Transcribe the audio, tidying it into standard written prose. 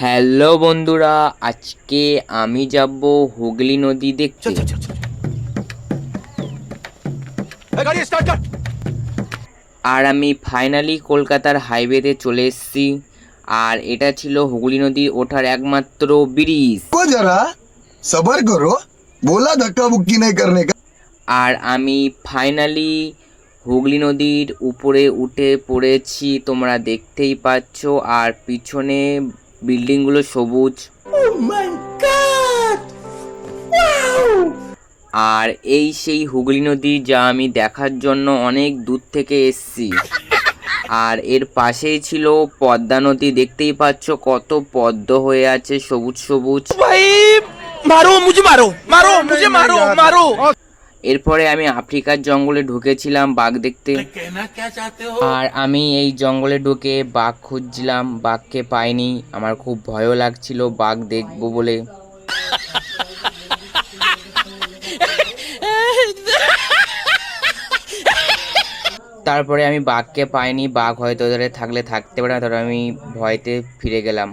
Hello বন্ধুরা, আজকে আমি যাব হুগলি নদী দেখতে। আর আমি ফাইনালি কলকাতার হাইওয়েতে চলে এসেছি। আর এটা ছিল হুগলি নদী ওঠার একমাত্র ব্রিজ। जरा सबर करो बोला धक्का बुक्की नहीं करने का। আর আমি ফাইনালি হুগলি নদীর উপরে উঠে পড়েছি, তোমরা দেখতেই পাচ্ছ। আর পিছনে বিল্ডিংগুলো সবুজ। আর এই সেই হুগলি নদী যা আমি দেখার জন্য অনেক দূর থেকে এসেছি। আর এর পাশেই ছিল পদ্মা নদী, দেখতেই পাচ্ছ কত পদ্ম হয়ে আছে, সবুজ সবুজ। এরপরে আমি আফ্রিকার জঙ্গলে ঢুকেছিলাম বাঘ দেখতে। আর আমি এই জঙ্গলে ঢুকে বাঘ খুঁজছিলাম, বাঘকে পাইনি। আমার খুব ভয়ও লাগছিল বাঘ দেখবো বলে। তারপরে আমি বাঘকে পাইনি, বাঘ হয়তো ধরে থাকলে থাকতে পারে না, তারপরে আমি ভয়তে ফিরে গেলাম।